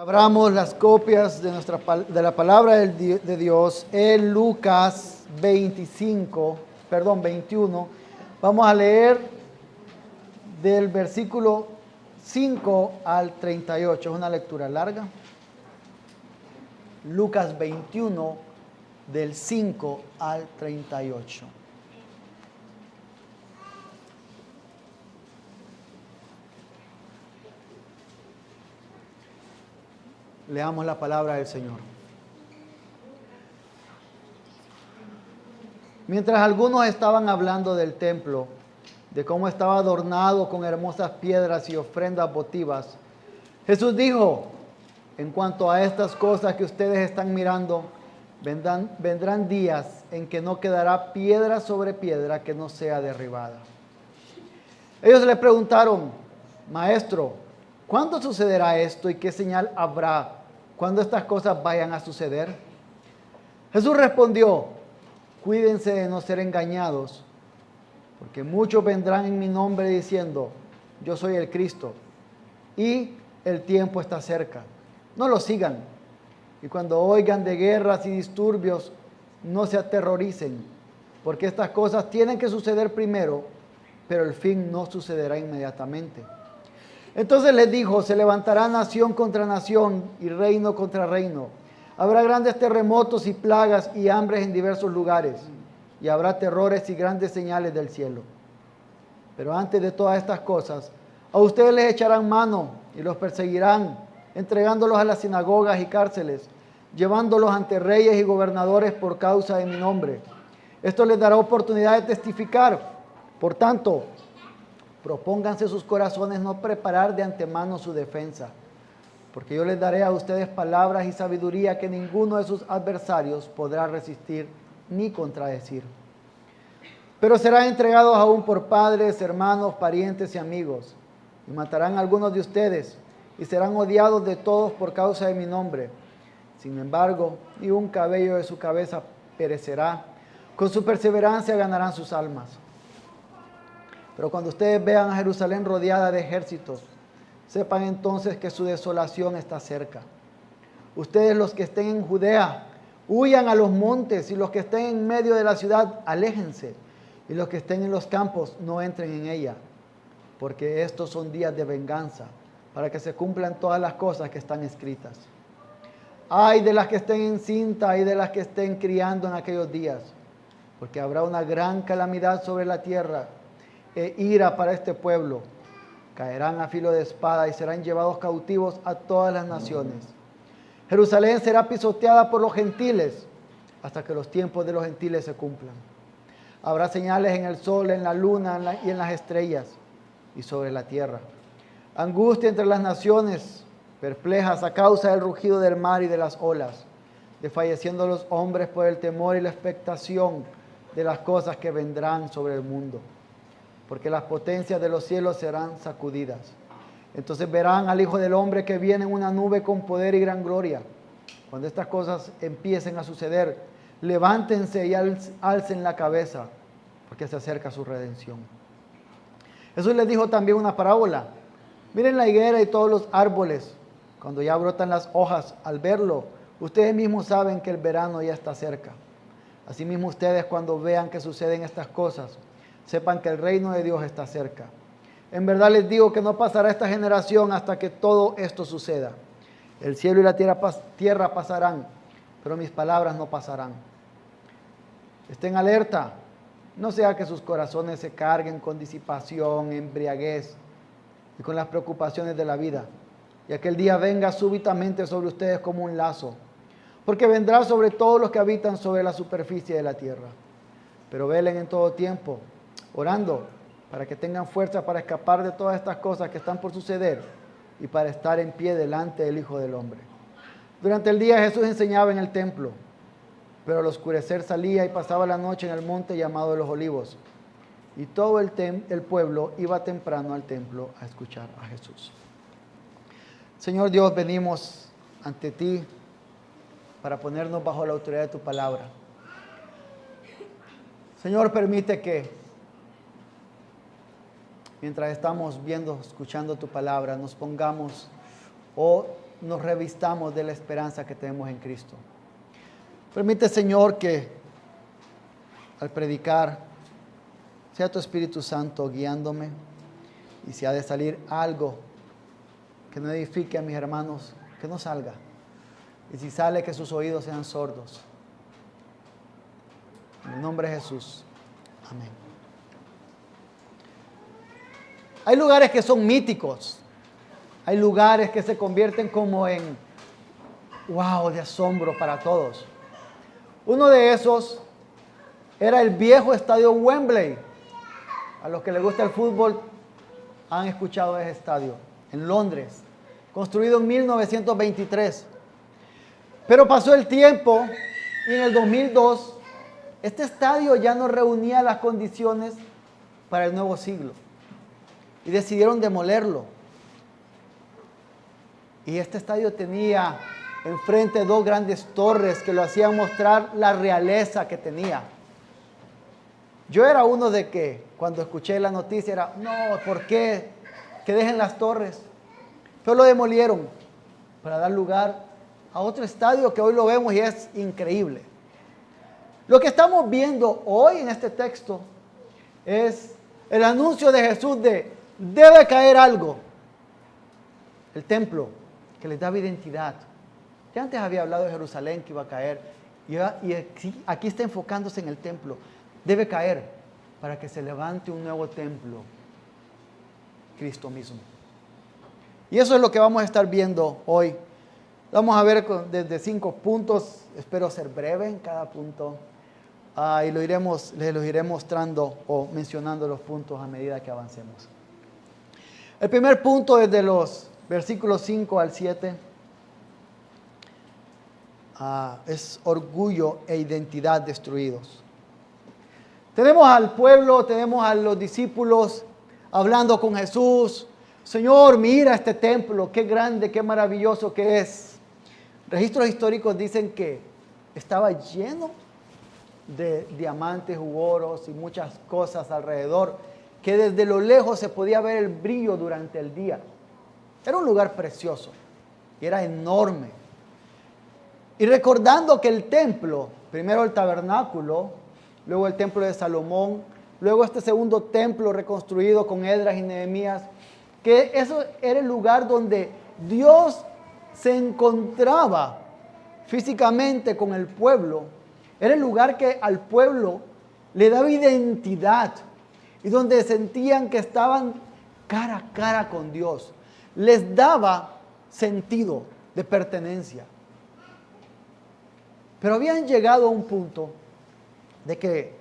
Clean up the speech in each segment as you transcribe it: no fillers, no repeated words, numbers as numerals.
Abramos las copias de, de la palabra de Dios en Lucas 21. Vamos a leer del versículo 5 al 38. Es una lectura larga. Lucas 21, del 5 al 38. Leamos la palabra del Señor. Mientras algunos estaban hablando del templo, de cómo estaba adornado con hermosas piedras y ofrendas votivas, Jesús dijo: en cuanto a estas cosas que ustedes están mirando, vendrán días en que no quedará piedra sobre piedra que no sea derribada. Ellos le preguntaron: Maestro, ¿cuándo sucederá esto y qué señal habrá cuando estas cosas vayan a suceder? Jesús respondió: cuídense de no ser engañados, porque muchos vendrán en mi nombre diciendo: yo soy el Cristo, y el tiempo está cerca. No lo sigan. Y cuando oigan de guerras y disturbios, no se aterroricen, porque estas cosas tienen que suceder primero, pero el fin no sucederá inmediatamente. Entonces les dijo: se levantará nación contra nación y reino contra reino. Habrá grandes terremotos y plagas y hambres en diversos lugares, y habrá terrores y grandes señales del cielo. Pero antes de todas estas cosas, a ustedes les echarán mano y los perseguirán, entregándolos a las sinagogas y cárceles, llevándolos ante reyes y gobernadores por causa de mi nombre. Esto les dará oportunidad de testificar. Por tanto, propónganse sus corazones no preparar de antemano su defensa, porque yo les daré a ustedes palabras y sabiduría que ninguno de sus adversarios podrá resistir ni contradecir. Pero serán entregados aún por padres, hermanos, parientes y amigos, y matarán a algunos de ustedes, y serán odiados de todos por causa de mi nombre. Sin embargo, ni un cabello de su cabeza perecerá. Con su perseverancia ganarán sus almas. Pero cuando ustedes vean a Jerusalén rodeada de ejércitos, sepan entonces que su desolación está cerca. Ustedes, los que estén en Judea, huyan a los montes, y los que estén en medio de la ciudad, aléjense, y los que estén en los campos, no entren en ella, porque estos son días de venganza, para que se cumplan todas las cosas que están escritas. Ay de las que estén encinta, ay de las que estén criando en aquellos días, porque habrá una gran calamidad sobre la tierra e ira para este pueblo. Caerán a filo de espada y serán llevados cautivos a todas las naciones. Jerusalén será pisoteada por los gentiles hasta que los tiempos de los gentiles se cumplan. Habrá señales en el sol, en la luna y en las estrellas, y sobre la tierra angustia entre las naciones, perplejas a causa del rugido del mar y de las olas, desfalleciendo los hombres por el temor y la expectación de las cosas que vendrán sobre el mundo, porque las potencias de los cielos serán sacudidas. Entonces verán al Hijo del Hombre que viene en una nube con poder y gran gloria. Cuando estas cosas empiecen a suceder, levántense y alcen la cabeza, porque se acerca su redención. Jesús les dijo también una parábola. Miren la higuera y todos los árboles. Cuando ya brotan las hojas, al verlo, ustedes mismos saben que el verano ya está cerca. Asimismo ustedes, cuando vean que suceden estas cosas, sepan que el reino de Dios está cerca. En verdad les digo que no pasará esta generación hasta que todo esto suceda. El cielo y la tierra pasarán, pero mis palabras no pasarán. Estén alerta, no sea que sus corazones se carguen con disipación, embriaguez y con las preocupaciones de la vida, y aquel día venga súbitamente sobre ustedes como un lazo, porque vendrá sobre todos los que habitan sobre la superficie de la tierra. Pero velen en todo tiempo, orando para que tengan fuerza para escapar de todas estas cosas que están por suceder y para estar en pie delante del Hijo del Hombre. Durante el día Jesús enseñaba en el templo, pero al oscurecer salía y pasaba la noche en el monte llamado de los Olivos, y todo el pueblo iba temprano al templo a escuchar a Jesús. Señor Dios, venimos ante ti para ponernos bajo la autoridad de tu palabra. Señor, permite que mientras estamos viendo, escuchando tu palabra, nos pongamos nos revistamos de la esperanza que tenemos en Cristo. Permite, Señor, que al predicar sea tu Espíritu Santo guiándome, y si ha de salir algo que no edifique a mis hermanos, que no salga. Y si sale, que sus oídos sean sordos. En el nombre de Jesús. Amén. Hay lugares que son míticos. Hay lugares que se convierten como en wow, de asombro para todos. Uno de esos era el viejo estadio Wembley. A los que les gusta el fútbol han escuchado de ese estadio en Londres, construido en 1923. Pero pasó el tiempo y en el 2002 este estadio ya no reunía las condiciones para el nuevo siglo y decidieron demolerlo. Y este estadio tenía enfrente dos grandes torres que lo hacían mostrar la realeza que tenía. Yo era uno de que cuando escuché la noticia era, no, ¿por qué? Que dejen las torres. Pero lo demolieron para dar lugar a otro estadio que hoy lo vemos y es increíble. Lo que estamos viendo hoy en este texto es el anuncio de Jesús de debe caer algo. El templo que les daba identidad. Ya antes había hablado de Jerusalén que iba a caer y aquí está enfocándose en el templo. Debe caer para que se levante un nuevo templo, Cristo mismo. Y eso es lo que vamos a estar viendo hoy. Vamos a ver desde 5 puntos, espero ser breve en cada punto, y les los iré mostrando o mencionando los puntos a medida que avancemos. El primer punto es de los versículos 5 al 7, es orgullo e identidad destruidos. Tenemos al pueblo, tenemos a los discípulos hablando con Jesús. Señor, mira este templo, qué grande, qué maravilloso que es. Registros históricos dicen que estaba lleno de diamantes u oros y muchas cosas alrededor, que desde lo lejos se podía ver el brillo durante el día. Era un lugar precioso y era enorme. Y recordando que el templo, primero el tabernáculo, luego el templo de Salomón, luego este segundo templo reconstruido con Esdras y Nehemías, que eso era el lugar donde Dios se encontraba físicamente con el pueblo. Era el lugar que al pueblo le daba identidad y donde sentían que estaban cara a cara con Dios. Les daba sentido de pertenencia. Pero habían llegado a un punto de que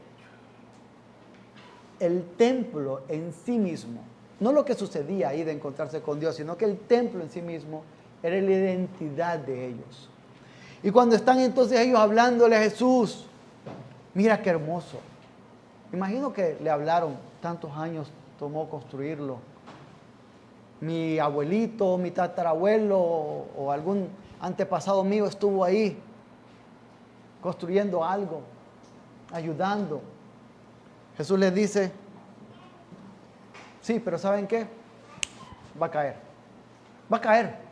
el templo en sí mismo, no lo que sucedía ahí de encontrarse con Dios, sino que el templo en sí mismo era la identidad de ellos. Y cuando están entonces ellos hablándole a Jesús, mira qué hermoso. Imagino que le hablaron, tantos años tomó construirlo. Mi abuelito, mi tatarabuelo o algún antepasado mío estuvo ahí construyendo algo, ayudando. Jesús les dice, sí, pero ¿saben qué? Va a caer. Va a caer.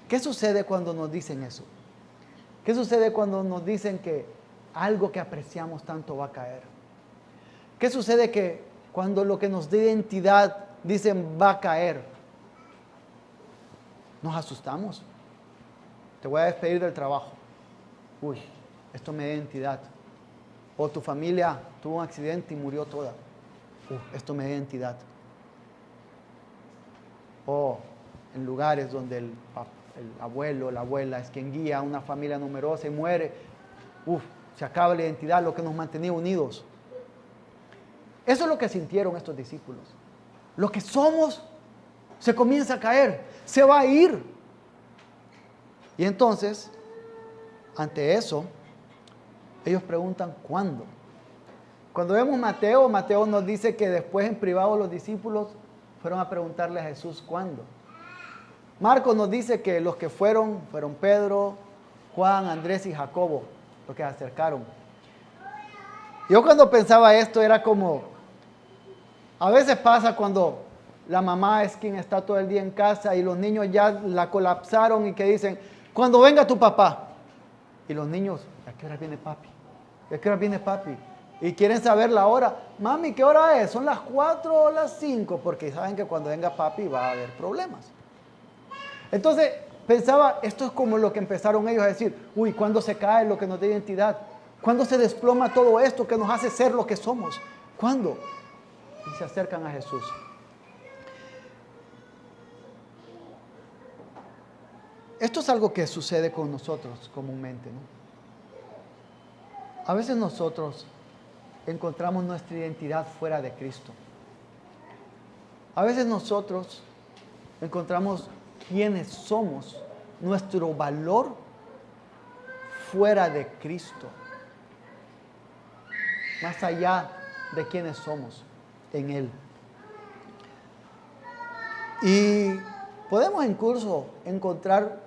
¿Qué sucede cuando nos dicen eso? ¿Qué sucede cuando nos dicen que algo que apreciamos tanto va a caer? ¿Qué sucede que cuando lo que nos da identidad dicen va a caer? Nos asustamos. Te voy a despedir del trabajo. Uy, esto me da identidad. O tu familia tuvo un accidente y murió toda. Esto me da identidad. O en lugares donde el abuelo o la abuela es quien guía a una familia numerosa y muere. Se acaba la identidad, lo que nos mantenía unidos. Eso es lo que sintieron estos discípulos. Lo que somos se comienza a caer, se va a ir. Y entonces, ante eso, ellos preguntan, ¿cuándo? Cuando vemos Mateo nos dice que después en privado los discípulos fueron a preguntarle a Jesús, ¿cuándo? Marcos nos dice que los que fueron Pedro, Juan, Andrés y Jacobo, los que se acercaron. Yo cuando pensaba esto era como, a veces pasa cuando la mamá es quien está todo el día en casa y los niños ya la colapsaron y que dicen, cuando venga tu papá. Y los niños, ¿a qué hora viene papi? ¿A qué hora viene papi? Y quieren saber la hora. Mami, ¿qué hora es? ¿Son las 4 o las 5? Porque saben que cuando venga papi va a haber problemas. Entonces pensaba, esto es como lo que empezaron ellos a decir, uy, ¿cuándo se cae lo que nos da identidad? ¿Cuándo se desploma todo esto que nos hace ser lo que somos? ¿Cuándo? Y se acercan a Jesús. Esto es algo que sucede con nosotros comúnmente, ¿no? A veces nosotros encontramos nuestra identidad fuera de Cristo. A veces nosotros encontramos quiénes somos, nuestro valor fuera de Cristo, más allá de quiénes somos en Él. Y podemos incluso encontrar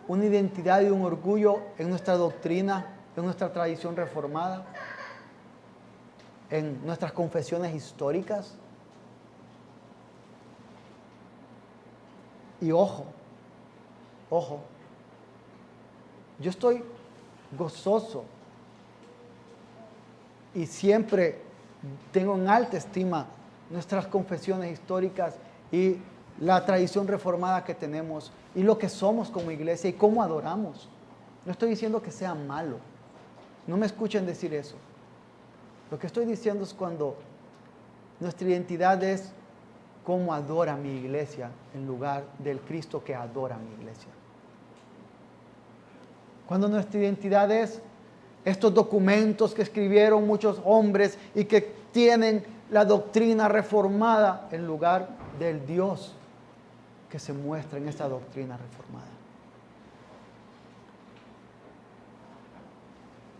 una identidad y un orgullo en nuestra doctrina, en nuestra tradición reformada, en nuestras confesiones históricas. Y ojo, yo estoy gozoso y siempre tengo en alta estima nuestras confesiones históricas y la tradición reformada que tenemos y lo que somos como iglesia y cómo adoramos. No estoy diciendo que sea malo, no me escuchen decir eso. Lo que estoy diciendo es cuando nuestra identidad es cómo adora mi iglesia en lugar del Cristo que adora mi iglesia. Cuando nuestra identidad es estos documentos que escribieron muchos hombres y que tienen la doctrina reformada en lugar del Dios que se muestra en esa doctrina reformada.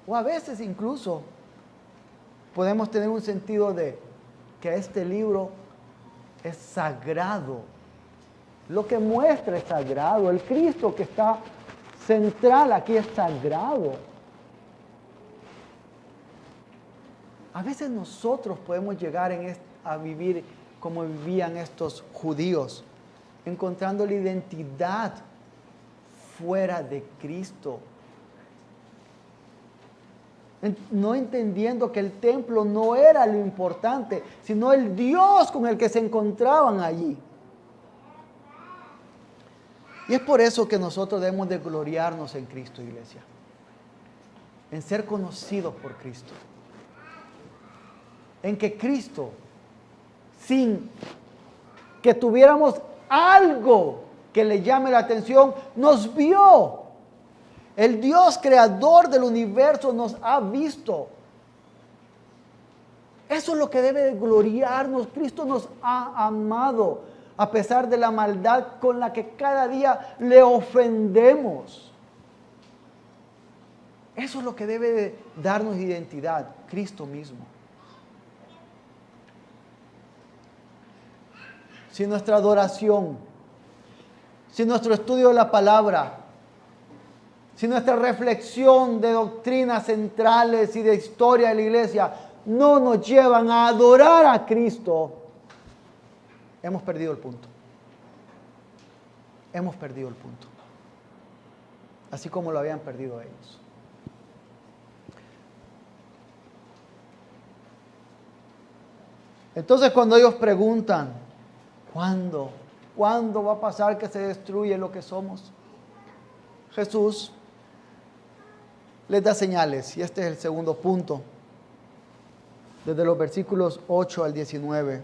O a veces incluso podemos tener un sentido de que este libro es sagrado. Lo que muestra es sagrado. El Cristo que está central aquí es sagrado. A veces nosotros podemos llegar a vivir como vivían estos judíos, encontrando la identidad fuera de Cristo. No entendiendo que el templo no era lo importante, sino el Dios con el que se encontraban allí. Y es por eso que nosotros debemos de gloriarnos en Cristo, iglesia. En ser conocidos por Cristo. En que Cristo, sin que tuviéramos algo que le llame la atención, nos vio. El Dios creador del universo nos ha visto. Eso es lo que debe de gloriarnos. Cristo nos ha amado a pesar de la maldad con la que cada día le ofendemos. Eso es lo que debe de darnos identidad, Cristo mismo. Si nuestra adoración, si nuestro estudio de la palabra, si nuestra reflexión de doctrinas centrales y de historia de la iglesia no nos llevan a adorar a Cristo, hemos perdido el punto. Hemos perdido el punto. Así como lo habían perdido ellos. Entonces cuando ellos preguntan, ¿cuándo? ¿Cuándo va a pasar que se destruye lo que somos? Jesús les da señales, y este es el segundo punto, desde los versículos 8 al 19.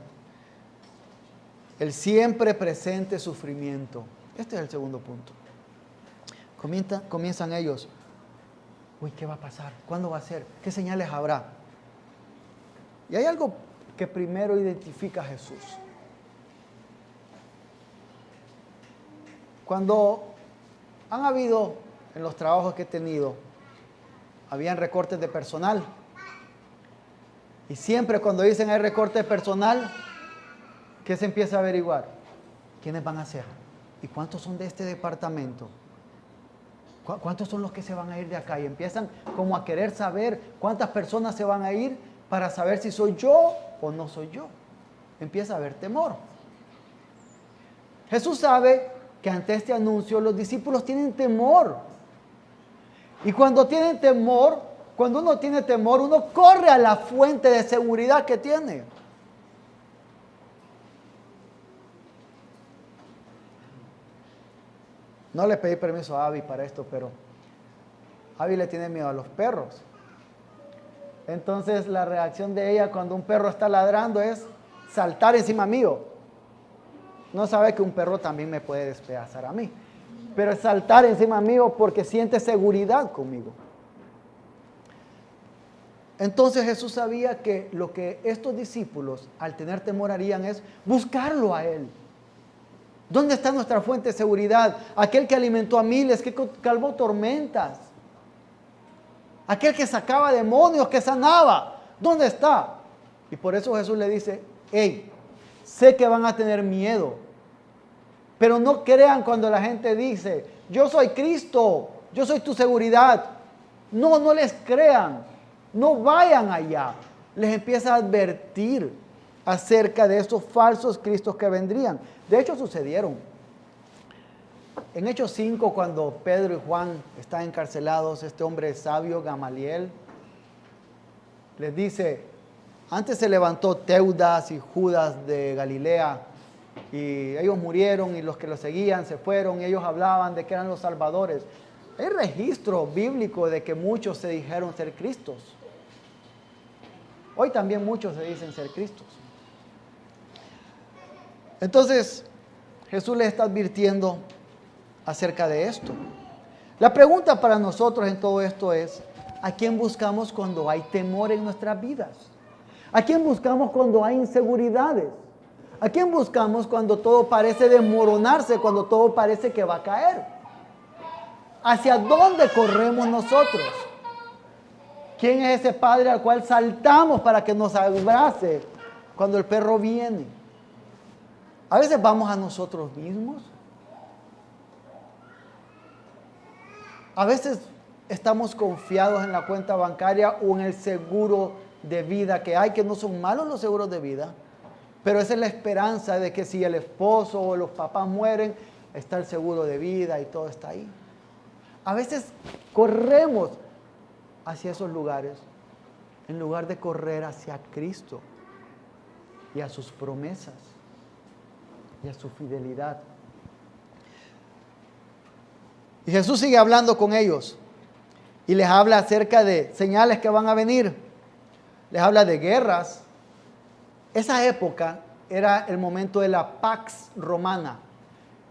El siempre presente sufrimiento. Este es el segundo punto. Comienzan ellos. Uy, ¿qué va a pasar? ¿Cuándo va a ser? ¿Qué señales habrá? Y hay algo que primero identifica a Jesús. Cuando han habido, en los trabajos que he tenido, habían recortes de personal. Y siempre cuando dicen hay recorte de personal, ¿qué se empieza a averiguar? ¿Quiénes van a ser? ¿Y cuántos son de este departamento? ¿Cuántos son los que se van a ir de acá? Y empiezan como a querer saber cuántas personas se van a ir para saber si soy yo o no soy yo. Empieza a haber temor. Jesús sabe que ante este anuncio los discípulos tienen temor. Y cuando tienen temor, cuando uno tiene temor, uno corre a la fuente de seguridad que tiene. No le pedí permiso a Abby para esto, pero Abby le tiene miedo a los perros. Entonces la reacción de ella cuando un perro está ladrando es saltar encima mío. No sabe que un perro también me puede despedazar a mí, pero es saltar encima mío porque siente seguridad conmigo. Entonces Jesús sabía que lo que estos discípulos al tener temor harían es buscarlo a Él. ¿Dónde está nuestra fuente de seguridad? Aquel que alimentó a miles, que calmó tormentas. Aquel que sacaba demonios, que sanaba. ¿Dónde está? Y por eso Jesús le dice, hey, sé que van a tener miedo, pero no crean cuando la gente dice, yo soy Cristo, yo soy tu seguridad. No, no les crean, no vayan allá. Les empieza a advertir acerca de estos falsos cristos que vendrían. De hecho, sucedieron. En Hechos 5, cuando Pedro y Juan están encarcelados, este hombre sabio, Gamaliel, les dice, antes se levantó Teudas y Judas de Galilea, y ellos murieron y los que los seguían se fueron, y ellos hablaban de que eran los salvadores. Hay registro bíblico de que muchos se dijeron ser Cristos. Hoy también muchos se dicen ser Cristos. Entonces, Jesús les está advirtiendo acerca de esto. La pregunta para nosotros en todo esto es, ¿a quién buscamos cuando hay temor en nuestras vidas? ¿A quién buscamos cuando hay inseguridades? ¿A quién buscamos cuando todo parece desmoronarse, cuando todo parece que va a caer? ¿Hacia dónde corremos nosotros? ¿Quién es ese padre al cual saltamos para que nos abrace cuando el perro viene? A veces vamos a nosotros mismos. A veces estamos confiados en la cuenta bancaria o en el seguro de vida que hay, que no son malos los seguros de vida, pero esa es la esperanza de que si el esposo o los papás mueren, está el seguro de vida y todo está ahí. A veces corremos hacia esos lugares en lugar de correr hacia Cristo y a sus promesas y a su fidelidad. Y Jesús sigue hablando con ellos y les habla acerca de señales que van a venir. Les habla de guerras. Esa época era el momento de la Pax Romana.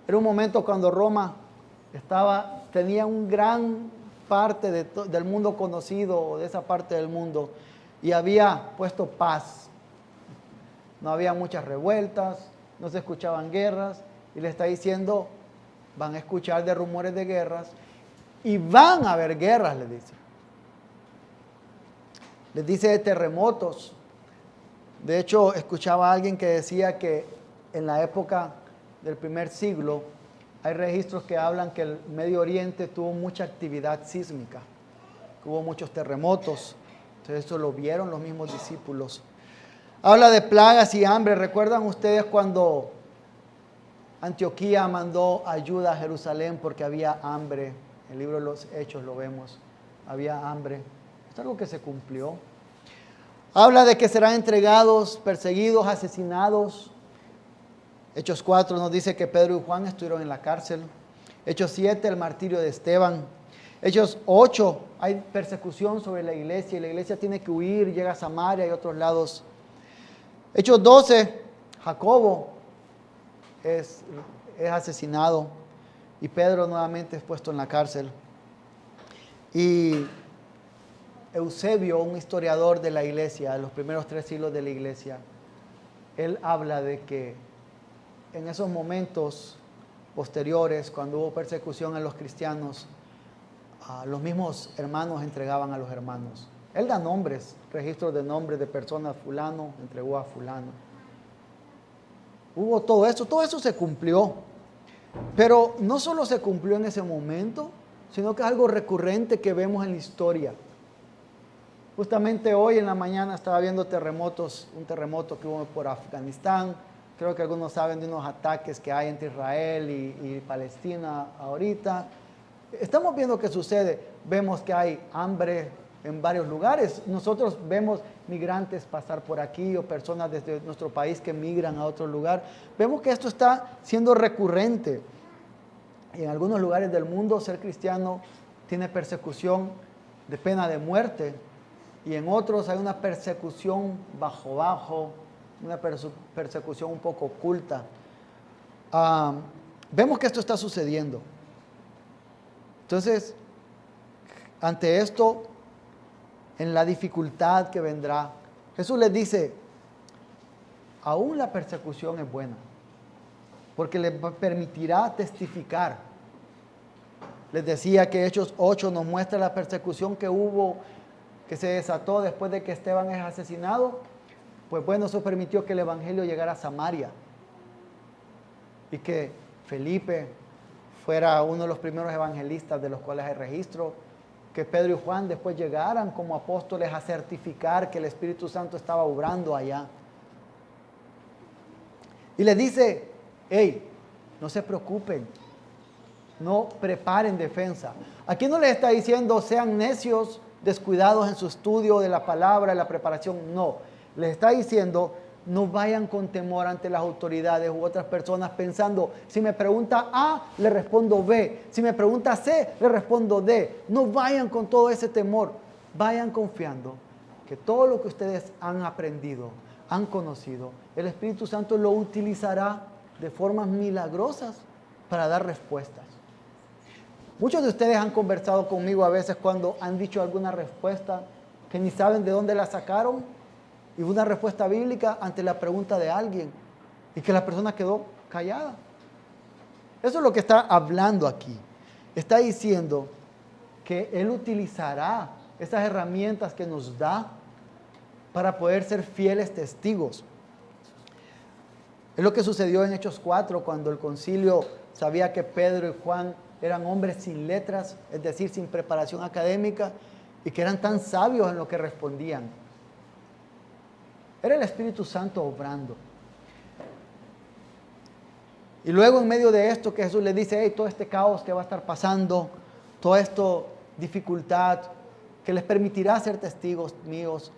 Era un momento cuando Roma tenía un gran parte del mundo conocido, o de esa parte del mundo, y había puesto paz. No había muchas revueltas, no se escuchaban guerras, y le está diciendo, van a escuchar de rumores de guerras, y van a haber guerras, les dice. Les dice de terremotos. De hecho, escuchaba a alguien que decía que en la época del primer siglo, hay registros que hablan que el Medio Oriente tuvo mucha actividad sísmica, que hubo muchos terremotos. Entonces eso lo vieron los mismos discípulos. Habla de plagas y hambre. ¿Recuerdan ustedes cuando Antioquía mandó ayuda a Jerusalén porque había hambre? En el libro de los Hechos lo vemos. Había hambre. Es algo que se cumplió. Habla de que serán entregados, perseguidos, asesinados. Hechos 4 nos dice que Pedro y Juan estuvieron en la cárcel. Hechos 7, el martirio de Esteban. Hechos 8, hay persecución sobre la iglesia y la iglesia tiene que huir, llega a Samaria y otros lados. Hechos 12, Jacobo es asesinado y Pedro nuevamente es puesto en la cárcel. Y Eusebio, un historiador de la iglesia, de los primeros 3 siglos de la iglesia, él habla de que en esos momentos posteriores, cuando hubo persecución a los cristianos, los mismos hermanos entregaban a los hermanos. Él da nombres, registros de nombres de personas, fulano entregó a fulano. Hubo todo eso se cumplió. Pero no solo se cumplió en ese momento, sino que es algo recurrente que vemos en la historia. Justamente hoy en la mañana estaba viendo terremotos, un terremoto que hubo por Afganistán, Creo que algunos saben de unos ataques que hay entre Israel y Palestina ahorita. Estamos viendo qué sucede. Vemos que hay hambre en varios lugares. Nosotros vemos migrantes pasar por aquí o personas desde nuestro país que migran a otro lugar. Vemos que esto está siendo recurrente. En algunos lugares del mundo ser cristiano tiene persecución de pena de muerte y en otros hay una persecución bajo, una persecución un poco oculta. Vemos que esto está sucediendo. Entonces, ante esto, en la dificultad que vendrá, Jesús les dice, aún la persecución es buena, porque les permitirá testificar. Les decía que Hechos 8 nos muestra la persecución que hubo, que se desató después de que Esteban es asesinado. Pues bueno, eso permitió que el evangelio llegara a Samaria y que Felipe fuera uno de los primeros evangelistas de los cuales hay registro, que Pedro y Juan después llegaran como apóstoles a certificar que el Espíritu Santo estaba obrando allá. Y les dice, hey, no se preocupen, no preparen defensa. Aquí no les está diciendo sean necios, descuidados en su estudio de la palabra, de la preparación, no. Les está diciendo, no vayan con temor ante las autoridades u otras personas pensando, si me pregunta A, le respondo B. Si me pregunta C, le respondo D. No vayan con todo ese temor. Vayan confiando que todo lo que ustedes han aprendido, han conocido, el Espíritu Santo lo utilizará de formas milagrosas para dar respuestas. Muchos de ustedes han conversado conmigo a veces cuando han dicho alguna respuesta que ni saben de dónde la sacaron y una respuesta bíblica ante la pregunta de alguien y que la persona quedó callada. Eso es lo que está hablando aquí. Está diciendo que Él utilizará esas herramientas que nos da para poder ser fieles testigos. Es lo que sucedió en Hechos 4 cuando el concilio sabía que Pedro y Juan eran hombres sin letras, es decir, sin preparación académica, y que eran tan sabios en lo que respondían. Era el Espíritu Santo obrando. Y luego en medio de esto que Jesús les dice, hey, todo este caos que va a estar pasando, toda esta dificultad que les permitirá ser testigos míos,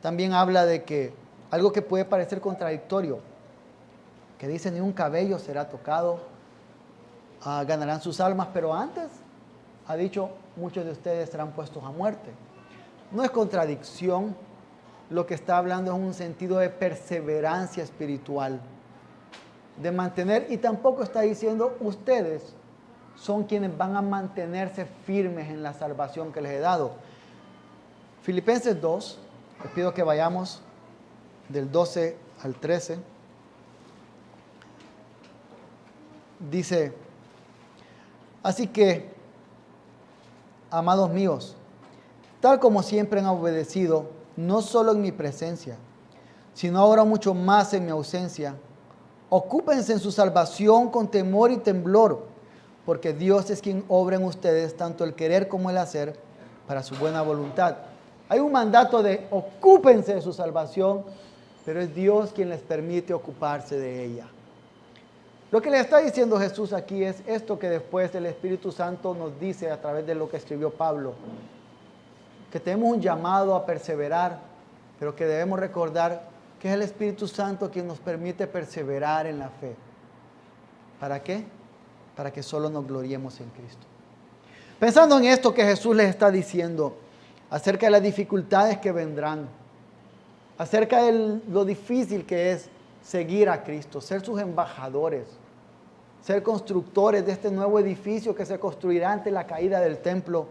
también habla de que algo que puede parecer contradictorio, que dice ni un cabello será tocado, ganarán sus almas, pero antes ha dicho muchos de ustedes serán puestos a muerte. No es contradicción, lo que está hablando es un sentido de perseverancia espiritual, de mantener, y tampoco está diciendo ustedes son quienes van a mantenerse firmes en la salvación que les he dado. Filipenses 2, les pido que vayamos del 12 al 13. Dice, así que, amados míos, tal como siempre han obedecido, no solo en mi presencia, sino ahora mucho más en mi ausencia, ocúpense en su salvación con temor y temblor, porque Dios es quien obra en ustedes tanto el querer como el hacer para su buena voluntad. Hay un mandato de ocúpense de su salvación, pero es Dios quien les permite ocuparse de ella. Lo que le está diciendo Jesús aquí es esto que después el Espíritu Santo nos dice a través de lo que escribió Pablo, que tenemos un llamado a perseverar, pero que debemos recordar que es el Espíritu Santo quien nos permite perseverar en la fe. ¿Para qué? Para que solo nos gloriemos en Cristo. Pensando en esto que Jesús les está diciendo acerca de las dificultades que vendrán, acerca de lo difícil que es seguir a Cristo, ser sus embajadores, ser constructores de este nuevo edificio que se construirá ante la caída del templo.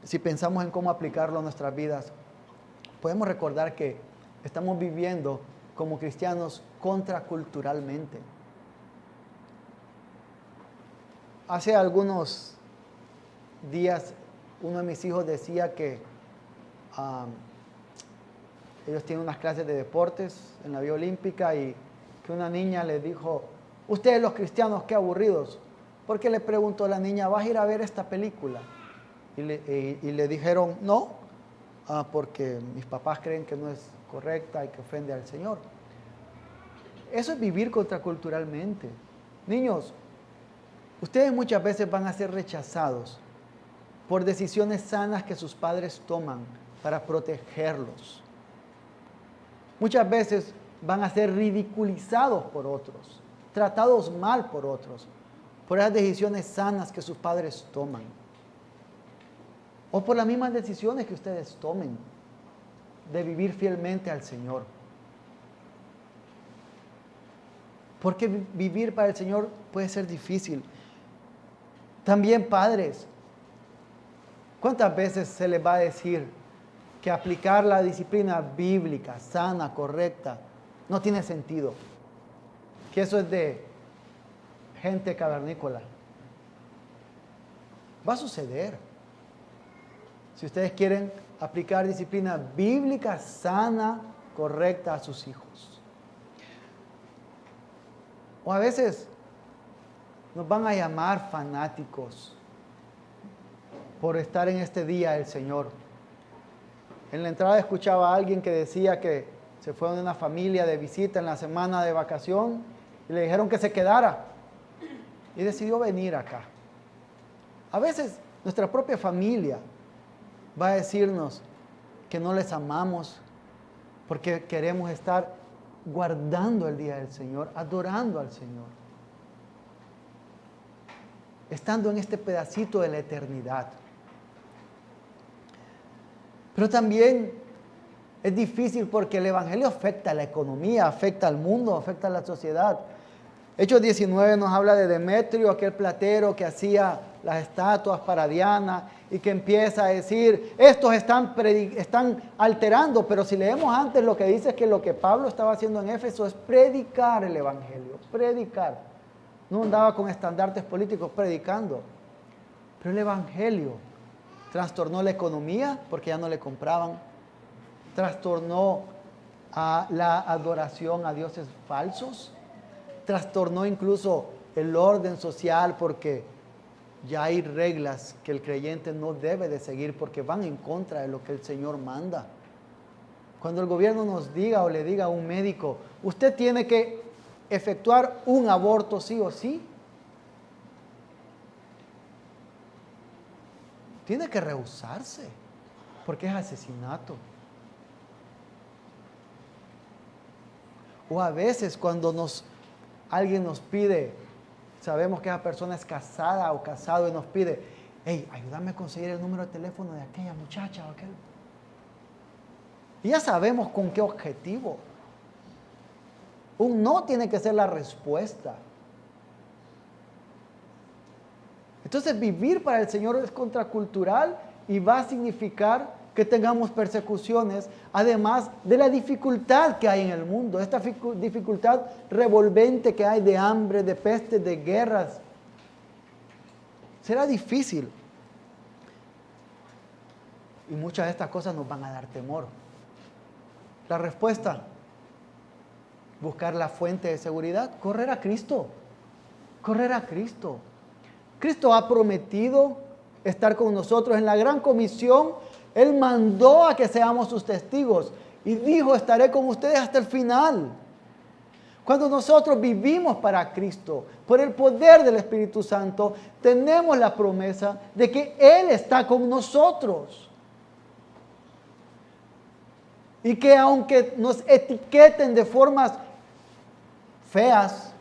Si pensamos en cómo aplicarlo a nuestras vidas, podemos recordar que estamos viviendo como cristianos contraculturalmente. Hace algunos días uno de mis hijos decía que ellos tienen unas clases de deportes en la Vía Olímpica y que una niña les dijo, ustedes los cristianos, qué aburridos. Porque le preguntó a la niña, ¿vas a ir a ver esta película? Y le dijeron, no, porque mis papás creen que no es correcta y que ofende al Señor. eso es vivir contraculturalmente. Niños, ustedes muchas veces van a ser rechazados por decisiones sanas que sus padres toman para protegerlos. Muchas veces van a ser ridiculizados por otros, tratados mal por otros, por esas decisiones sanas que sus padres toman. O por las mismas decisiones que ustedes tomen de vivir fielmente al Señor. Porque vivir para el Señor puede ser difícil. También padres, ¿cuántas veces se les va a decir que aplicar la disciplina bíblica, sana, correcta, no tiene sentido? Que eso es de gente cavernícola. Va a suceder. Si ustedes quieren aplicar disciplina bíblica, sana, correcta a sus hijos. O a veces nos van a llamar fanáticos por estar en este día del Señor. En la entrada escuchaba a alguien que decía que se fue a una familia de visita en la semana de vacación y le dijeron que se quedara y decidió venir acá. A veces nuestra propia familia va a decirnos que no les amamos porque queremos estar guardando el día del Señor, adorando al Señor, estando en este pedacito de la eternidad. Pero también es difícil porque el Evangelio afecta a la economía, afecta al mundo, afecta a la sociedad. Hechos 19 nos habla de Demetrio, aquel platero que hacía las estatuas para Diana y que empieza a decir, estos están alterando, pero si leemos antes lo que dice es que lo que Pablo estaba haciendo en Éfeso es predicar el Evangelio, predicar. No andaba con estandartes políticos predicando, pero el Evangelio trastornó la economía porque ya no le compraban, trastornó a la adoración a dioses falsos, trastornó incluso el orden social porque ya hay reglas que el creyente no debe de seguir porque van en contra de lo que el Señor manda. Cuando el gobierno nos diga o le diga a un médico, usted tiene que efectuar un aborto sí o sí, tiene que rehusarse porque es asesinato. O a veces cuando alguien nos pide, sabemos que esa persona es casada o casado y nos pide, hey, ayúdame a conseguir el número de teléfono de aquella muchacha o aquel. Y ya sabemos con qué objetivo. Un no tiene que ser la respuesta. Entonces vivir para el Señor es contracultural y va a significar que tengamos persecuciones, además de la dificultad que hay en el mundo, esta dificultad revolvente que hay de hambre, de peste, de guerras. Será difícil. Y muchas de estas cosas nos van a dar temor. La respuesta, buscar la fuente de seguridad, correr a Cristo. Correr a Cristo. Cristo ha prometido estar con nosotros en la gran comisión. Él mandó a que seamos sus testigos y dijo, estaré con ustedes hasta el final. Cuando nosotros vivimos para Cristo, por el poder del Espíritu Santo, tenemos la promesa de que Él está con nosotros. Y que aunque nos etiqueten de formas feas,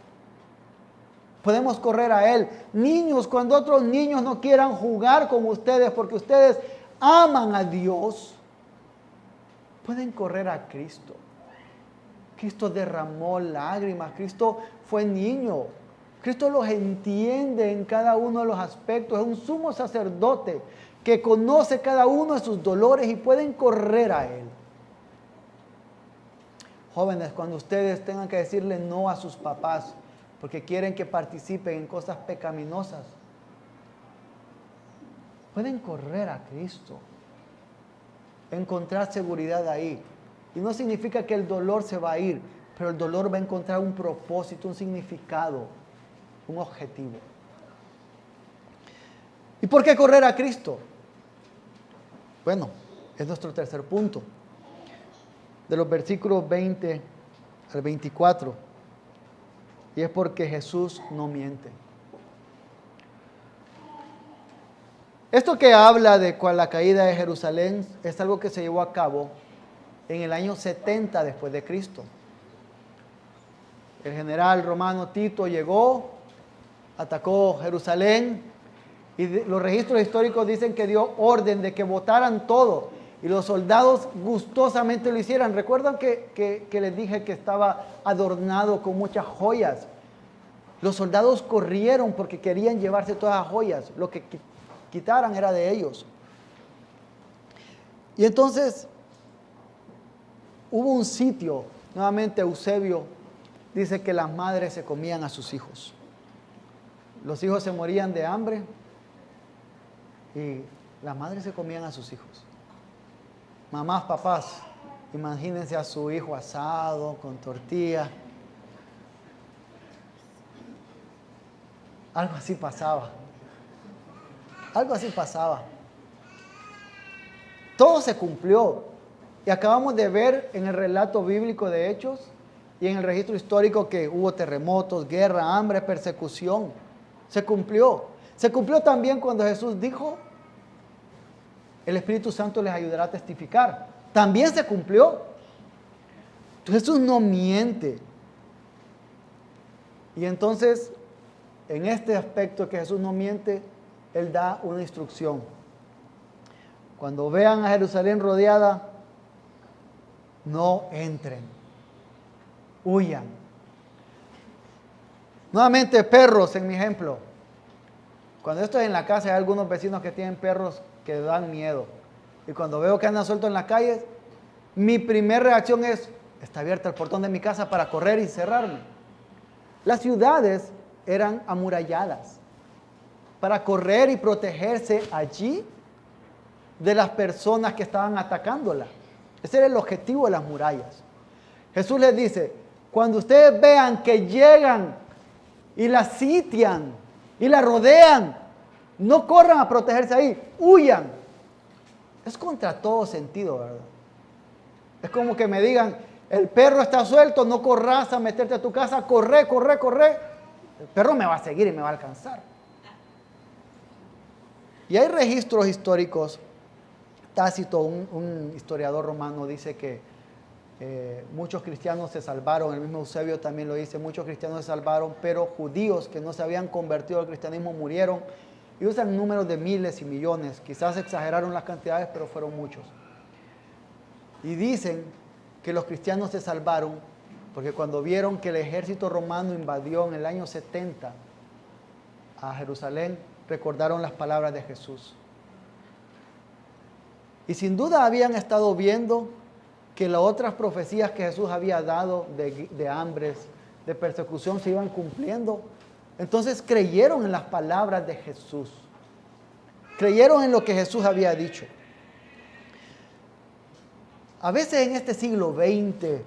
podemos correr a Él. Niños, cuando otros niños no quieran jugar con ustedes porque ustedes aman a Dios, pueden correr a Cristo. Cristo derramó lágrimas, Cristo fue niño, Cristo los entiende en cada uno de los aspectos, es un sumo sacerdote que conoce cada uno de sus dolores y pueden correr a Él. Jóvenes, cuando ustedes tengan que decirle no a sus papás porque quieren que participen en cosas pecaminosas, pueden correr a Cristo, encontrar seguridad ahí. Y no significa que el dolor se va a ir, pero el dolor va a encontrar un propósito, un significado, un objetivo. ¿Y por qué correr a Cristo? Bueno, es nuestro tercer punto. De los versículos 20 al 24, Y es porque Jesús no miente. Esto que habla de la caída de Jerusalén es algo que se llevó a cabo en el año 70 después de Cristo. El general romano Tito llegó, atacó Jerusalén y los registros históricos dicen que dio orden de que botaran todo y los soldados gustosamente lo hicieran. ¿Recuerdan que les dije que estaba adornado con muchas joyas? Los soldados corrieron porque querían llevarse todas las joyas. Lo que quitaran era de ellos. Y entonces hubo un sitio, nuevamente Eusebio dice que las madres se comían a sus hijos. Los hijos se morían de hambre y las madres se comían a sus hijos. Mamás, papás, imagínense a su hijo asado con tortilla. Algo así pasaba. Algo así pasaba. Todo se cumplió. Y acabamos de ver en el relato bíblico de Hechos y en el registro histórico que hubo terremotos, guerra, hambre, persecución. Se cumplió. Se cumplió también cuando Jesús dijo, el Espíritu Santo les ayudará a testificar. También se cumplió. Jesús no miente. Y entonces, en este aspecto que Jesús no miente, Él da una instrucción. Cuando vean a Jerusalén rodeada, no entren, huyan. Nuevamente, perros en mi ejemplo. Cuando estoy en la casa hay algunos vecinos que tienen perros que dan miedo. Y cuando veo que andan sueltos en las calles, mi primera reacción es, está abierto el portón de mi casa para correr y cerrarme. Las ciudades eran amuralladas para correr y protegerse allí de las personas que estaban atacándola. Ese era el objetivo de las murallas. Jesús les dice, cuando ustedes vean que llegan y la sitian y la rodean, no corran a protegerse ahí, huyan. Es contra todo sentido, ¿verdad? Es como que me digan, el perro está suelto, no corras a meterte a tu casa, corre, corre, corre. El perro me va a seguir y me va a alcanzar. Y hay registros históricos. Tácito, un historiador romano, dice que muchos cristianos se salvaron, el mismo Eusebio también lo dice, muchos cristianos se salvaron, pero judíos que no se habían convertido al cristianismo murieron, y usan números de miles y millones, quizás exageraron las cantidades, pero fueron muchos. Y dicen que los cristianos se salvaron porque cuando vieron que el ejército romano invadió en el año 70 a Jerusalén, recordaron las palabras de Jesús. Y sin duda habían estado viendo que las otras profecías que Jesús había dado de hambres, de persecución, se iban cumpliendo. Entonces creyeron en las palabras de Jesús. Creyeron en lo que Jesús había dicho. A veces en este siglo XX,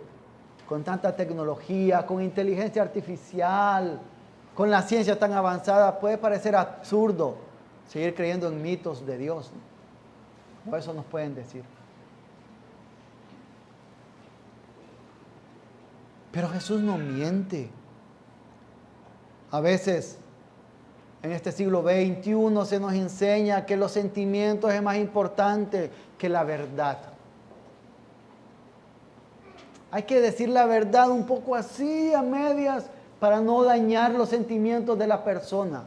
con tanta tecnología, con inteligencia artificial, con la ciencia tan avanzada, puede parecer absurdo seguir creyendo en mitos de Dios, ¿no? O eso nos pueden decir. Pero Jesús no miente. A veces, en este siglo XXI se nos enseña que los sentimientos es más importante que la verdad. Hay que decir la verdad un poco así, a medias, para no dañar los sentimientos de la persona,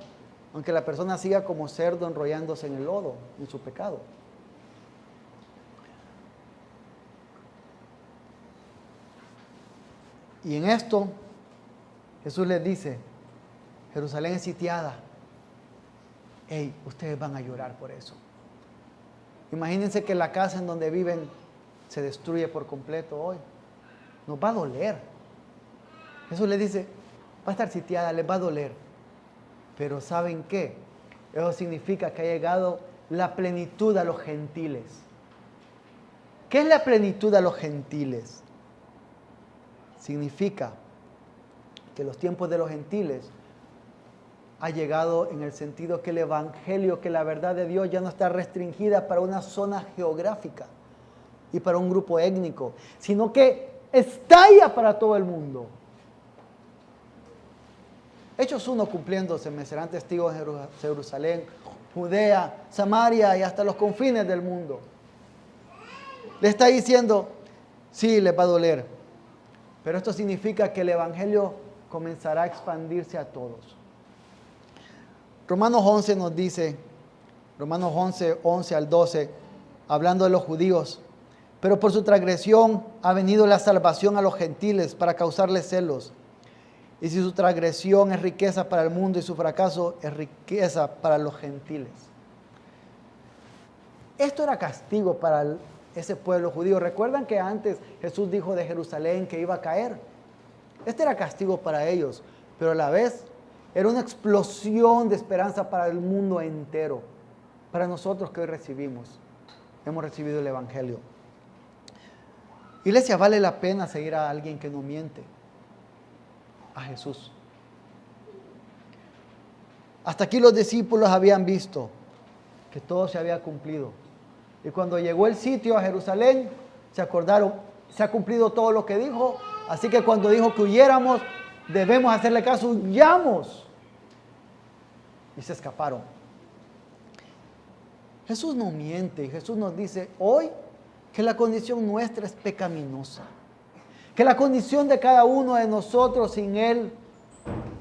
aunque la persona siga como cerdo enrollándose en el lodo, en su pecado. Y en esto, Jesús les dice, Jerusalén es sitiada. Hey, ustedes van a llorar por eso. Imagínense que la casa en donde viven se destruye por completo hoy. Nos va a doler. Jesús les dice, va a estar sitiada, les va a doler. Pero ¿saben qué? Eso significa que ha llegado la plenitud a los gentiles. ¿Qué es la plenitud a los gentiles? Significa que los tiempos de los gentiles ha llegado en el sentido que el evangelio, que la verdad de Dios ya no está restringida para una zona geográfica y para un grupo étnico, sino que estalla para todo el mundo. Hechos 1 cumpliéndose, me serán testigos en Jerusalén, Judea, Samaria y hasta los confines del mundo. Le está diciendo, sí, les va a doler, pero esto significa que el evangelio comenzará a expandirse a todos. Romanos 11 nos dice, Romanos 11 al 12, hablando de los judíos, pero por su transgresión ha venido la salvación a los gentiles para causarles celos. Y si su transgresión es riqueza para el mundo y su fracaso es riqueza para los gentiles. Esto era castigo para ese pueblo judío. ¿Recuerdan que antes Jesús dijo de Jerusalén que iba a caer? Este era castigo para ellos, pero a la vez era una explosión de esperanza para el mundo entero. Para nosotros que hoy hemos recibido el evangelio. Iglesia, vale la pena seguir a alguien que no miente. A Jesús. Hasta aquí los discípulos habían visto que todo se había cumplido. Y cuando llegó el sitio a Jerusalén, se acordaron, se ha cumplido todo lo que dijo, así que cuando dijo que huyéramos, debemos hacerle caso, huyamos. Y se escaparon. Jesús no miente, y Jesús nos dice hoy que la condición nuestra es pecaminosa. Que la condición de cada uno de nosotros sin Él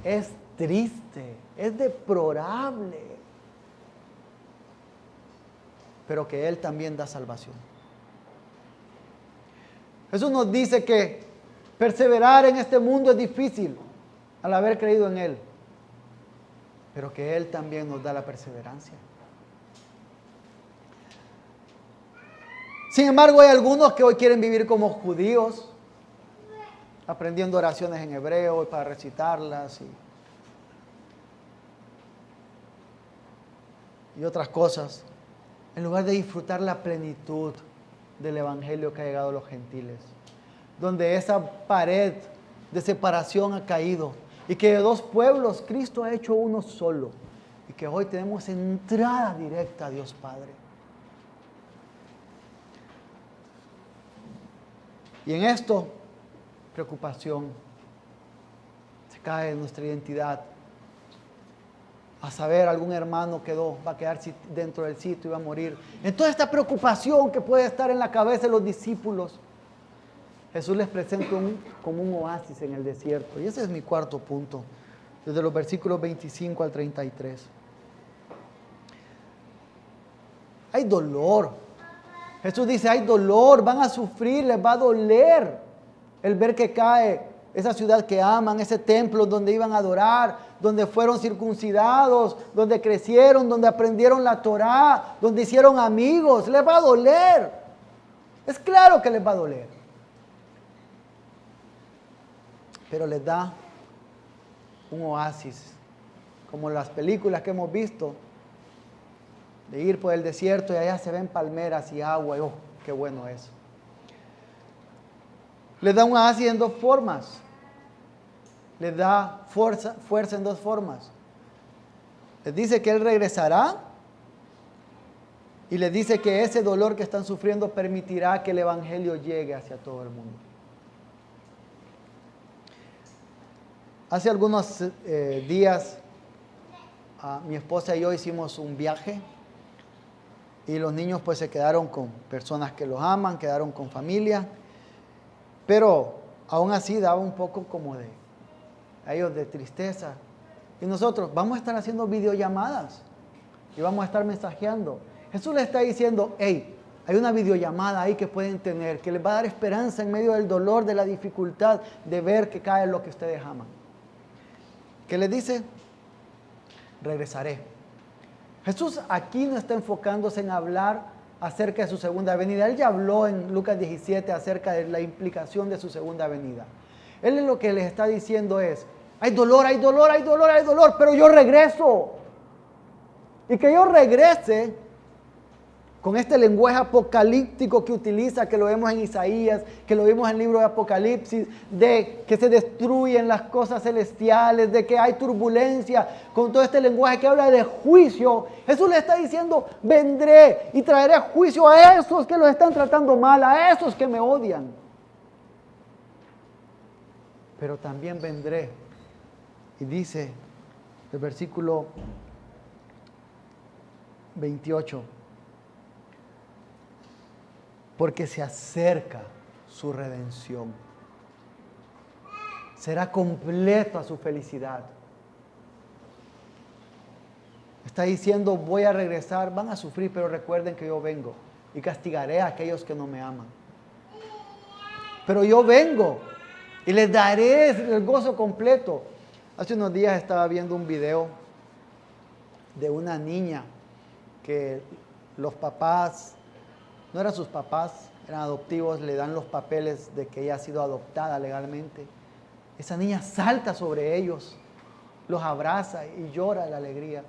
es triste, es deplorable. Pero que Él también da salvación. Jesús nos dice que perseverar en este mundo es difícil al haber creído en Él. Pero que Él también nos da la perseverancia. Sin embargo, hay algunos que hoy quieren vivir como judíos, aprendiendo oraciones en hebreo para recitarlas y otras cosas, en lugar de disfrutar la plenitud del evangelio que ha llegado a los gentiles, donde esa pared de separación ha caído y que de dos pueblos Cristo ha hecho uno solo y que hoy tenemos entrada directa a Dios Padre. Y en esto, preocupación, se cae en nuestra identidad. A saber, algún hermano va a quedar dentro del sitio y va a morir. Entonces esta preocupación que puede estar en la cabeza de los discípulos, Jesús les presenta como un oasis en el desierto. Y ese es mi cuarto punto, desde los versículos 25 al 33. Hay dolor. Jesús dice, hay dolor, van a sufrir, les va a doler el ver que cae esa ciudad que aman, ese templo donde iban a adorar, donde fueron circuncidados, donde crecieron, donde aprendieron la Torá, donde hicieron amigos. Les va a doler. Es claro que les va a doler. Pero les da un oasis, como las películas que hemos visto, de ir por el desierto y allá se ven palmeras y agua, y ¡oh, qué bueno eso! Les da un oasis en dos formas. Les da fuerza en dos formas. Les dice que Él regresará y les dice que ese dolor que están sufriendo permitirá que el evangelio llegue hacia todo el mundo. Hace algunos días mi esposa y yo hicimos un viaje y los niños pues se quedaron con personas que los aman, quedaron con familia, pero aún así daba un poco como a ellos de tristeza. Y nosotros vamos a estar haciendo videollamadas y vamos a estar mensajeando. Jesús les está diciendo, hey, hay una videollamada ahí que pueden tener, que les va a dar esperanza en medio del dolor, de la dificultad de ver que cae lo que ustedes aman. ¿Qué les dice? Regresaré. Jesús aquí no está enfocándose en hablar acerca de su segunda venida. Él ya habló en Lucas 17 acerca de la implicación de su segunda venida. Él lo que les está diciendo es, hay dolor, hay dolor, hay dolor, hay dolor, pero yo regreso. Y que yo regrese con este lenguaje apocalíptico que utiliza, que lo vemos en Isaías, que lo vimos en el libro de Apocalipsis, de que se destruyen las cosas celestiales, de que hay turbulencia, con todo este lenguaje que habla de juicio. Jesús le está diciendo, vendré y traeré juicio a esos que los están tratando mal, a esos que me odian. Pero también vendré, y dice, el versículo 28. Porque se acerca su redención. Será completa su felicidad. Está diciendo, voy a regresar, van a sufrir, pero recuerden que yo vengo y castigaré a aquellos que no me aman. Pero yo vengo y les daré el gozo completo. Hace unos días estaba viendo un video de una niña que los papás, no eran sus papás, eran adoptivos, le dan los papeles de que ella ha sido adoptada legalmente. Esa niña salta sobre ellos, los abraza y llora de la alegría.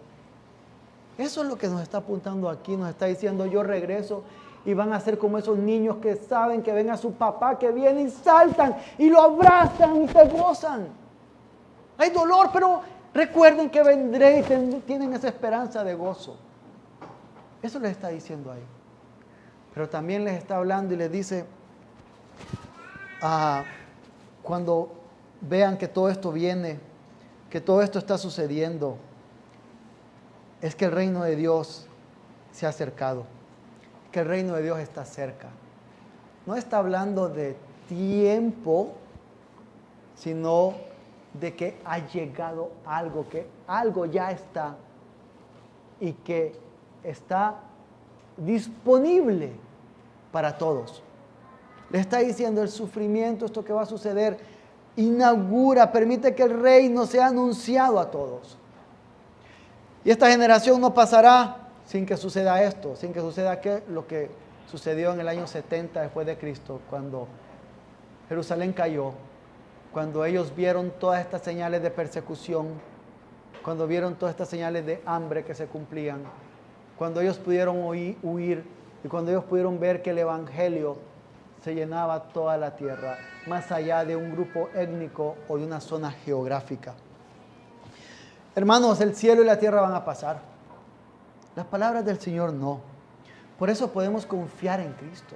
Eso es lo que nos está apuntando aquí, nos está diciendo, yo regreso y van a ser como esos niños que saben que ven a su papá que viene y saltan y lo abrazan y se gozan. Hay dolor, pero recuerden que vendré y tienen esa esperanza de gozo. Eso les está diciendo ahí. Pero también les está hablando y les dice, cuando vean que todo esto viene, que todo esto está sucediendo, es que el reino de Dios se ha acercado, que el reino de Dios está cerca. No está hablando de tiempo, sino de que ha llegado algo, que algo ya está y que está disponible para todos. Le está diciendo el sufrimiento, esto que va a suceder, inaugura, permite que el reino sea anunciado a todos. Y esta generación no pasará sin que suceda esto, sin que suceda lo que sucedió en el año 70 después de Cristo, cuando Jerusalén cayó, cuando ellos vieron todas estas señales de persecución, cuando vieron todas estas señales de hambre que se cumplían, cuando ellos pudieron huir y cuando ellos pudieron ver que el evangelio se llenaba toda la tierra, más allá de un grupo étnico o de una zona geográfica. Hermanos, el cielo y la tierra van a pasar. Las palabras del Señor no. Por eso podemos confiar en Cristo.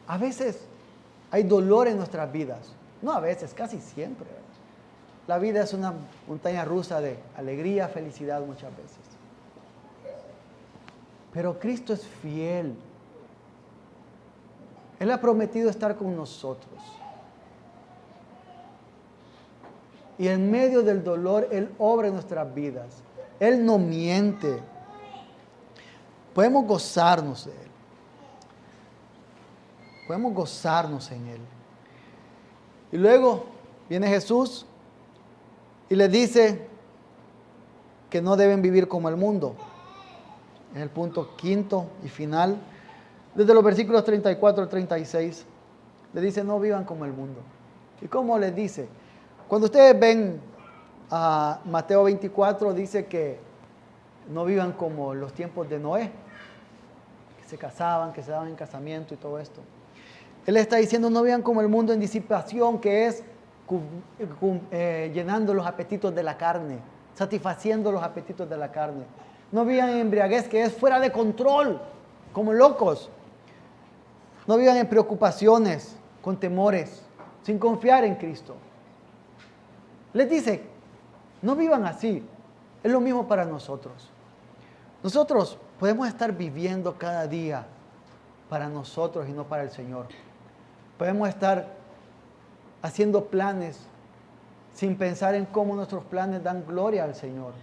A veces hay dolor en nuestras vidas. No a veces, casi siempre. La vida es una montaña rusa de alegría, felicidad muchas veces. Pero Cristo es fiel. Él ha prometido estar con nosotros. Y en medio del dolor, Él obra en nuestras vidas. Él no miente. Podemos gozarnos de Él. Podemos gozarnos en Él. Y luego viene Jesús y les dice que no deben vivir como el mundo. Es el punto quinto y final. Desde los versículos 34 al 36, le dice, no vivan como el mundo. ¿Y cómo les dice? Cuando ustedes ven a Mateo 24, dice que no vivan como los tiempos de Noé, que se casaban, que se daban en casamiento y todo esto. Él está diciendo, no vivan como el mundo en disipación, que es llenando los apetitos de la carne, satisfaciendo los apetitos de la carne. No vivan en embriaguez, que es fuera de control, como locos. No vivan en preocupaciones, con temores, sin confiar en Cristo. Les dice, no vivan así. Es lo mismo para nosotros. Nosotros podemos estar viviendo cada día para nosotros y no para el Señor. Podemos estar haciendo planes sin pensar en cómo nuestros planes dan gloria al Señor.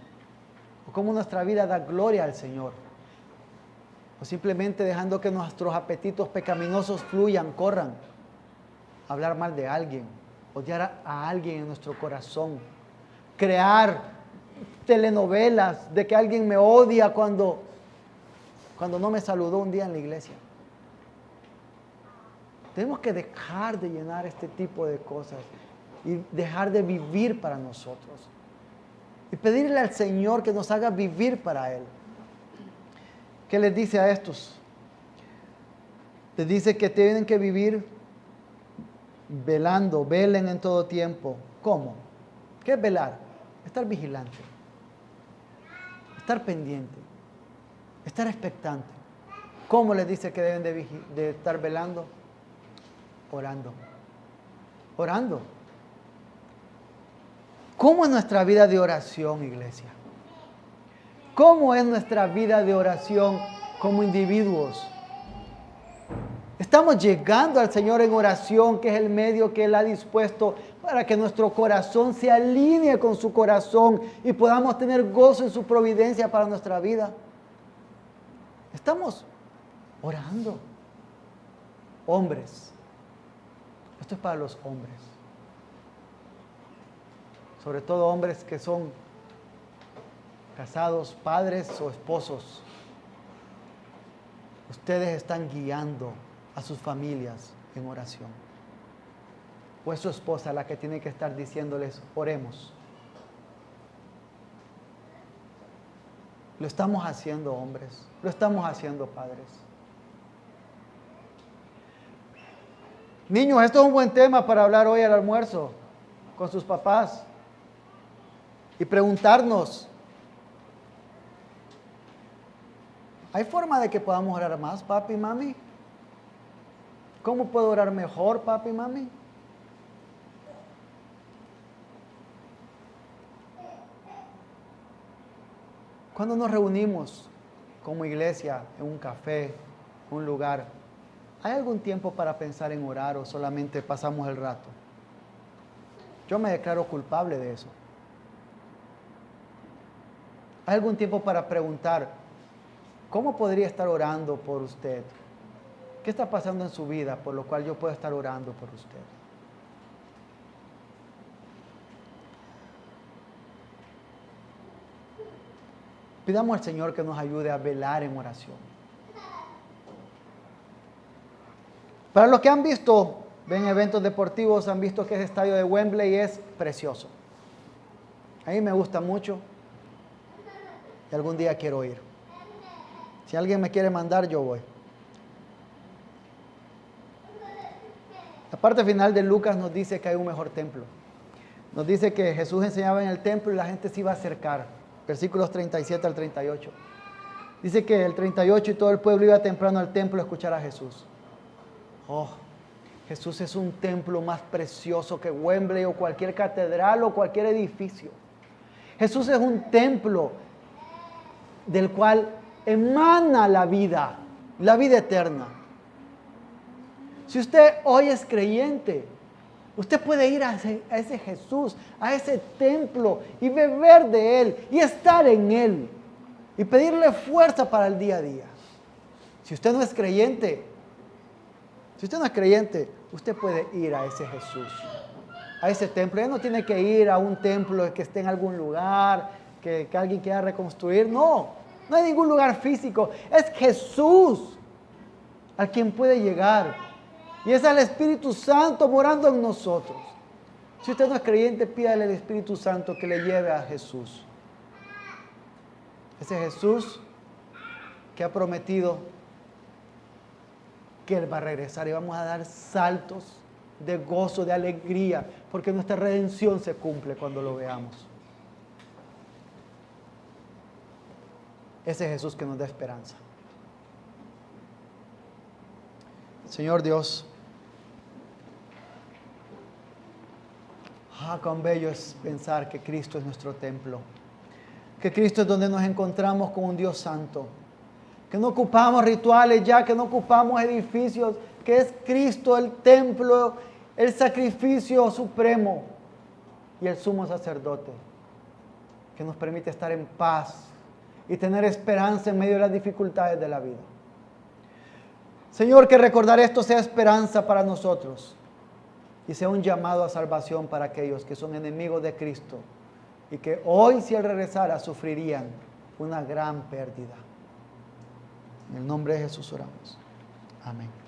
O cómo nuestra vida da gloria al Señor. O simplemente dejando que nuestros apetitos pecaminosos fluyan, corran. Hablar mal de alguien, odiar a alguien en nuestro corazón. Crear telenovelas de que alguien me odia cuando no me saludó un día en la iglesia. Tenemos que dejar de llenar este tipo de cosas y dejar de vivir para nosotros. Y pedirle al Señor que nos haga vivir para Él. ¿Qué les dice a estos? Les dice que tienen que vivir velando, velen en todo tiempo. ¿Cómo? ¿Qué es velar? Estar vigilante, estar pendiente, estar expectante. ¿Cómo les dice que deben de estar velando? Orando. Orando. ¿Cómo es nuestra vida de oración, iglesia? ¿Cómo es nuestra vida de oración como individuos? Estamos llegando al Señor en oración, que es el medio que Él ha dispuesto para que nuestro corazón se alinee con su corazón y podamos tener gozo en su providencia para nuestra vida. Estamos orando. Hombres. Esto es para los hombres. Sobre todo hombres que son casados, padres o esposos. Ustedes están guiando a sus familias en oración. O es su esposa la que tiene que estar diciéndoles, oremos. Lo estamos haciendo, hombres. Lo estamos haciendo, padres. Niños, esto es un buen tema para hablar hoy al almuerzo con sus papás y preguntarnos, ¿hay forma de que podamos orar más, papi y mami? ¿Cómo puedo orar mejor, papi y mami? Cuando nos reunimos como iglesia en un café, un lugar, ¿hay algún tiempo para pensar en orar o solamente pasamos el rato? Yo me declaro culpable de eso. ¿Hay algún tiempo para preguntar, ¿cómo podría estar orando por usted? ¿Qué está pasando en su vida por lo cual yo puedo estar orando por usted? Pidamos al Señor que nos ayude a velar en oración. Para los que han visto, ven eventos deportivos, han visto que ese estadio de Wembley es precioso. A mí me gusta mucho y algún día quiero ir. Si alguien me quiere mandar, yo voy. La parte final de Lucas nos dice que hay un mejor templo. Nos dice que Jesús enseñaba en el templo y la gente se iba a acercar. Versículos 37 al 38. Dice que el 38 y todo el pueblo iba temprano al templo a escuchar a Jesús. Oh, Jesús es un templo más precioso que Wembley o cualquier catedral o cualquier edificio. Jesús es un templo del cual emana la vida eterna. Si usted hoy es creyente, usted puede ir a ese Jesús, a ese templo y beber de Él y estar en Él y pedirle fuerza para el día a día. Si usted no es creyente, usted puede ir a ese Jesús, a ese templo. Ya no tiene que ir a un templo que esté en algún lugar, que alguien quiera reconstruir. No hay ningún lugar físico. Es Jesús al quien puede llegar. Y es el Espíritu Santo morando en nosotros. Si usted no es creyente, pídale al Espíritu Santo que le lleve a Jesús. Ese Jesús que ha prometido que Él va a regresar y vamos a dar saltos de gozo, de alegría, porque nuestra redención se cumple cuando lo veamos. Ese Jesús que nos da esperanza. Señor Dios, cuán bello es pensar que Cristo es nuestro templo, que Cristo es donde nos encontramos con un Dios santo, que no ocupamos rituales ya, que no ocupamos edificios, que es Cristo el templo, el sacrificio supremo y el sumo sacerdote, que nos permite estar en paz y tener esperanza en medio de las dificultades de la vida. Señor, que recordar esto sea esperanza para nosotros y sea un llamado a salvación para aquellos que son enemigos de Cristo y que hoy, si Él regresara, sufrirían una gran pérdida. En el nombre de Jesús oramos. Amén.